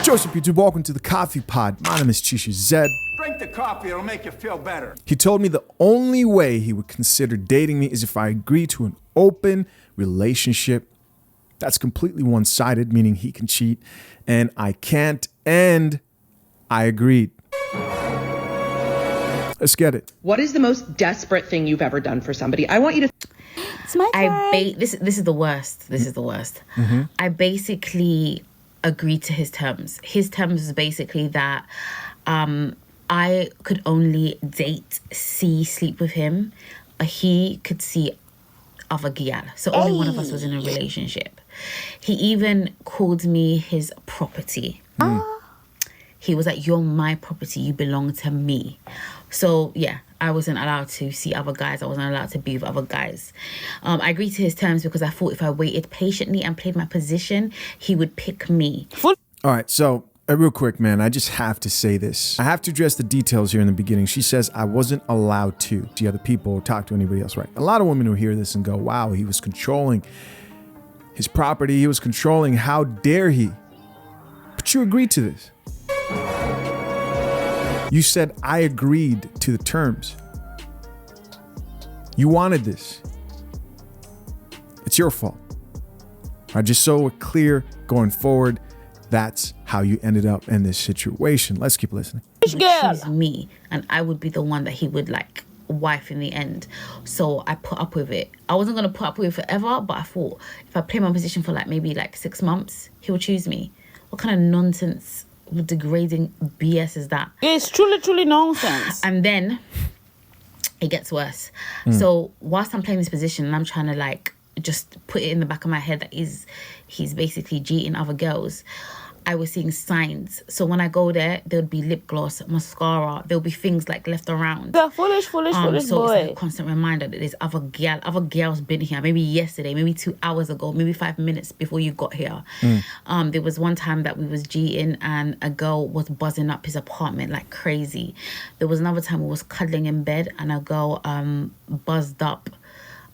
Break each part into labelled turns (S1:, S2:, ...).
S1: Joseph, YouTube, welcome to the Coffee Pod. My name is Chishu Zed.
S2: Drink the coffee, it'll make you feel better.
S1: He told me the only way he would consider dating me is if I agree to an open relationship. That's completely one-sided, meaning he can cheat and I can't, and I agreed. Let's get it.
S3: What is the most desperate thing you've ever done for somebody? I want you to...
S4: It's my turn.
S5: This is the worst. This is the worst. I basically agreed to his terms. His terms was basically that I could only date, sleep with him, but he could see other gyal. So only one of us was in a relationship. He even called me his property. He was like, "You're my property. You belong to me." So yeah, I wasn't allowed to see other guys. I wasn't allowed to be with other guys. I agreed to his terms because I thought if I waited patiently and played my position, he would pick me.
S1: All right, so real quick, man, I just have to say this. I have to address the details here in the beginning. She says I wasn't allowed to see other people or talk to anybody else, right? A lot of women will hear this and go, wow, he was controlling his property. He was controlling. How dare he? But you agreed to this. You said, I agreed to the terms. You wanted this. It's your fault. All right, just so we're clear going forward, that's how you ended up in this situation. Let's keep listening.
S5: Choose me, and I would be the one that he would like wife in the end. So I put up with it. I wasn't going to put up with it forever, but I thought if I play my position for like maybe like 6 months, he would choose me. What kind of nonsense, degrading BS is that?
S4: It's truly nonsense.
S5: And then it gets worse. So whilst I'm playing this position and I'm trying to like just put it in the back of my head that he's basically cheating other girls, I was seeing signs. So when I go there, there would be lip gloss, mascara. There would be things like left around.
S4: The foolish
S5: So
S4: boy.
S5: it's like a constant reminder that there's other girls been here. Maybe yesterday, maybe 2 hours ago, maybe 5 minutes before you got here. There was one time that we was cheating and a girl was buzzing up his apartment like crazy. There was another time we was cuddling in bed and a girl buzzed up.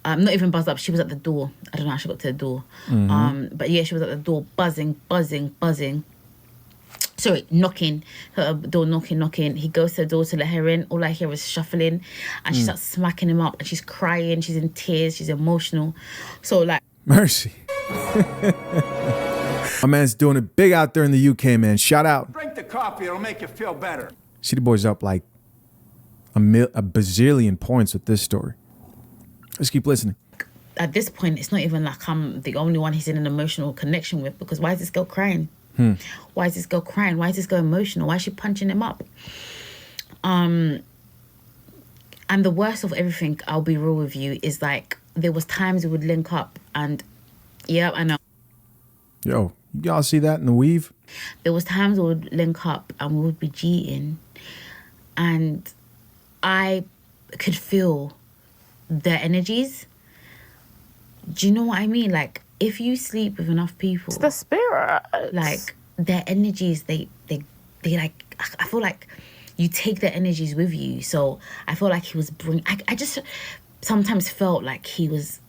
S5: Not even buzzed up, she was at the door. I don't know how she got to the door. But yeah, she was at the door buzzing. Sorry, knocking. Door knocking. He goes to the door to let her in. All I hear is shuffling. And she starts smacking him up. And she's crying. She's in tears. She's emotional. So like...
S1: Mercy. My man's doing it big out there in the UK, man. Shout out.
S2: Drink the coffee, it'll make you feel better.
S1: City Boy's up like a bazillion points with this story. Let's keep listening.
S5: At this point, it's not even like I'm the only one he's in an emotional connection with, because why is this girl crying? Why is this girl crying? Why is this girl emotional? Why is she punching him up? And the worst of everything, I'll be real with you, is like there was times we would link up and yeah, I know.
S1: Yo, y'all see that in the weave?
S5: There was times we would link up and we would be cheating and I could feel their energies. Do you know what I mean? Like if you sleep with enough people,
S4: It's the spirit.
S5: like their energies, they like, I feel like you take their energies with you. So I feel like he was I just sometimes felt like he was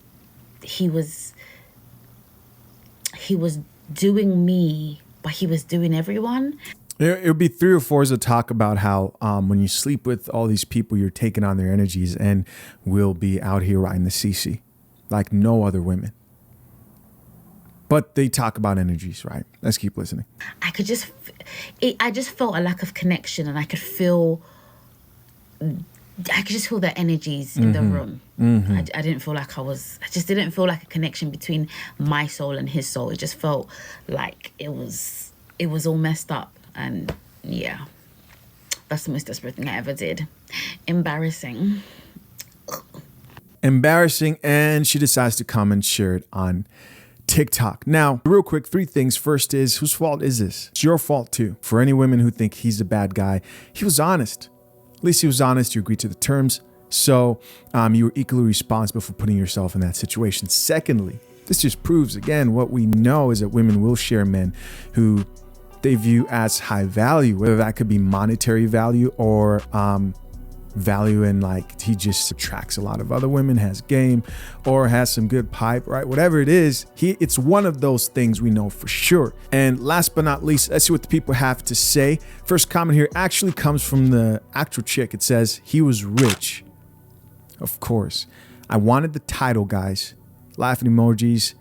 S5: doing me, but he was doing everyone.
S1: It would be 3 or 4s to talk about how when you sleep with all these people, you're taking on their energies and will be out here riding the CC like no other women. But they talk about energies, right? Let's keep listening.
S5: I just felt a lack of connection, and I could just feel the energies in the room. I didn't feel like I just didn't feel like a connection between my soul and his soul. It just felt like it was all messed up. And yeah, that's the most desperate thing I ever did. Embarrassing.
S1: And she decides to come and share it on TikTok. Now, real quick, 3 things. First is, whose fault is this? It's your fault too. For any women who think he's a bad guy, he was honest. At least he was honest. You agreed to the terms. So you were equally responsible for putting yourself in that situation. Secondly, this just proves, again, what we know is that women will share men who they view as high value, whether that could be monetary value or value in like he just attracts a lot of other women, has game, or has some good pipe, right? Whatever it is, it's one of those things we know for sure. And last but not least, let's see what the people have to say. First comment here actually comes from the actual chick. It says, he was rich. Of course. I wanted the title, guys. Laughing emojis.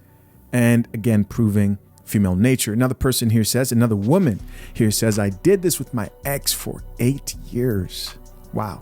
S1: And again, proving female nature. Another person here says, another woman here says, I did this with my ex for 8 years. Wow.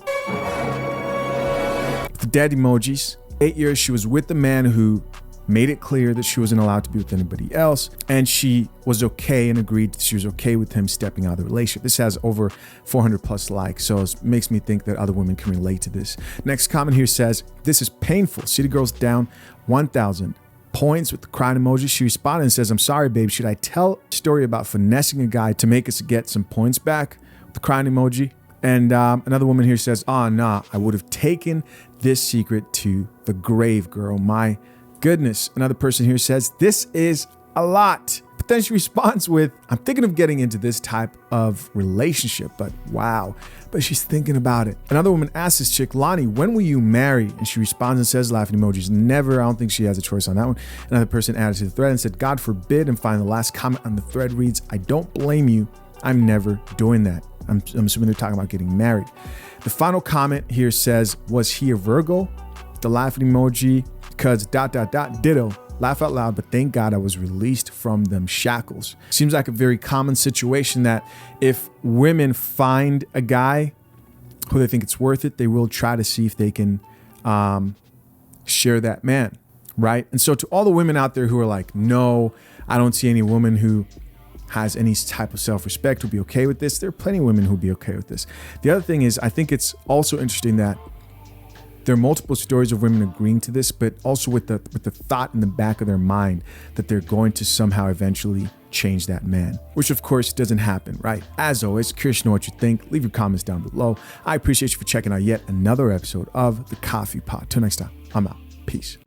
S1: The dead emojis. 8 years she was with the man who made it clear that she wasn't allowed to be with anybody else, and she was okay and agreed she was okay with him stepping out of the relationship. This has over 400 plus likes, so it makes me think that other women can relate to this. Next comment here says, this is painful. City Girls down 1,000 points with the crying emoji. She responded and says, I'm sorry, babe. Should I tell a story about finessing a guy to make us get some points back? With the crying emoji. And another woman here says, oh, nah, I would have taken this secret to the grave, girl. My goodness. Another person here says, this is a lot. But then she responds with, I'm thinking of getting into this type of relationship, but wow. But she's thinking about it. Another woman asks this chick, Lonnie, when will you marry? And she responds and says, laughing emojis. Never. I don't think she has a choice on that one. Another person added to the thread and said, God forbid. And finally, the last comment on the thread reads, I don't blame you. I'm never doing that. I'm assuming they're talking about getting married. The final comment here says, was he a Virgo? The laughing emoji, because ... ditto. Laugh out loud, but thank God I was released from them shackles. Seems like a very common situation that if women find a guy who they think it's worth it, they will try to see if they can share that man, right? And so to all the women out there who are like, no, I don't see any woman who has any type of self-respect who'll be okay with this. There are plenty of women who'll be okay with this. The other thing is, I think it's also interesting that there are multiple stories of women agreeing to this, but also with the thought in the back of their mind that they're going to somehow eventually change that man, which of course doesn't happen, right? As always, curious to know what you think. Leave your comments down below. I appreciate you for checking out yet another episode of The Coffee Pot. Till next time, I'm out. Peace.